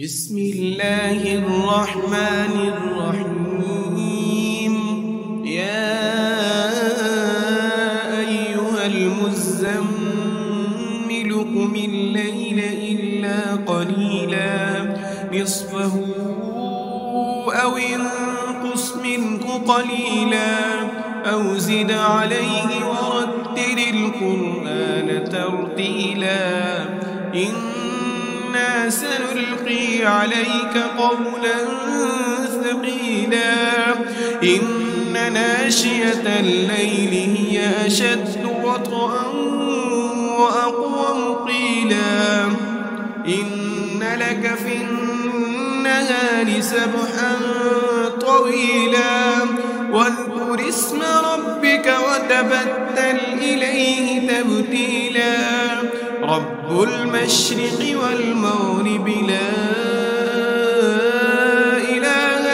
بسم الله الرحمن الرحيم. يا أيها المزمل قم الليل إلا قليلا نصفه أو انقص منه قليلا أو زد عليه ورتل القرآن ترتيلا. إنا سنلقي عليك قولا ثقيلا. إن ناشئة الليل هي أشد وطئا وأقوم قيلا. إن لك في النهار سبحا طويلا. واذكر اسم ربك وتبتل إليه تبتيلا. رب المشرق والمغرب لا إله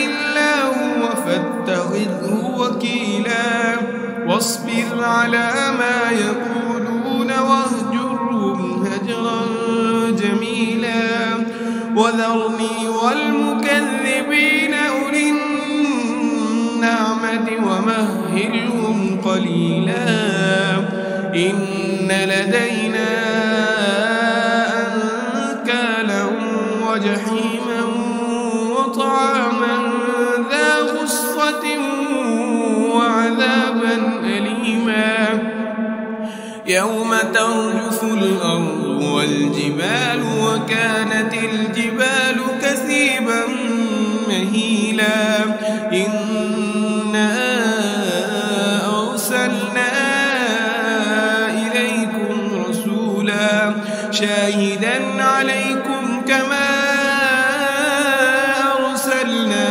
إلا هو فاتخذه وكيلا. واصبر على ما يقولون واهجرهم هجرا جميلا. وذرني والمكذبين أولي النعمة ومهلهم قليلا. إن لدينا أنكالا وجحيما وطعاما ذا غصة وعذابا أليما. يوم ترجف الأرض والجبال وكانت الجبال كثيبا مهيلا. إنا أرسلنا إليكم رسولا شاهدا عليكم كما أرسلنا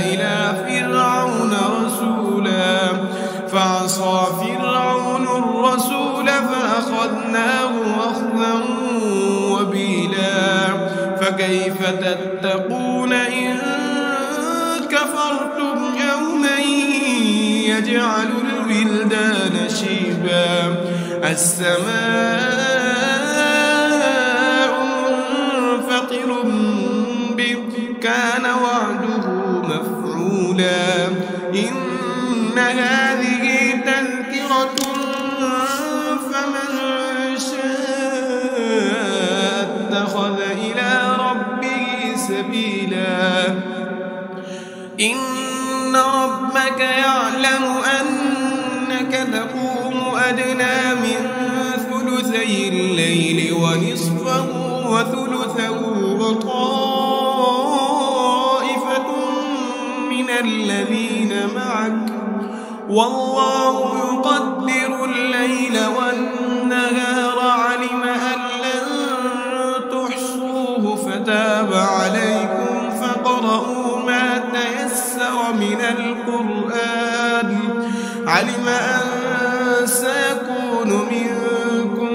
إلى فرعون رسولا. فعصى فرعون الرسول فأخذناه أخذا وبيلا. فكيف تتقون إن كفرتم يوما يجعل الولدان شيبا. السماء منفطر به كان وعده مفعولا. إن هذه تذكرة فمن شاء اتخذ إلى ربه سبيلا. إن ربك يعلم أنك تقوم أدنى من ثلثي الليل ونصفه وثلثه وطائفة من الذين معك والله يقدر الليل والنهار. علم أن لن تحصوه فتاب عليكم فاقرؤوا ما تيسر من القرآن. علم أن سيكون منكم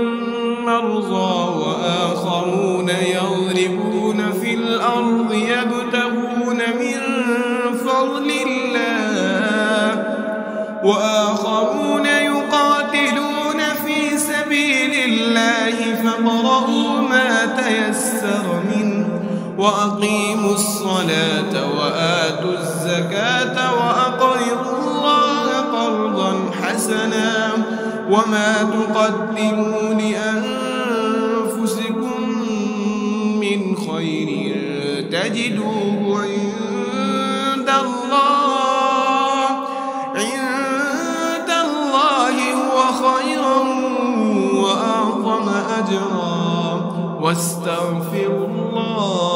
مرضى وآخرون يضربون في الأرض يبتغون من فضل الله وآخرون يقاتلون في سبيل الله فاقرؤوا ما تيسر منه. وأقيموا الصلاة وآتوا الزكاة وأقرضوا الله قرضا حسنا. وما تقدموا لأنفسكم من خير تجدوه عند الله هو خيرا وأعظم أجرا. واستغفروا الله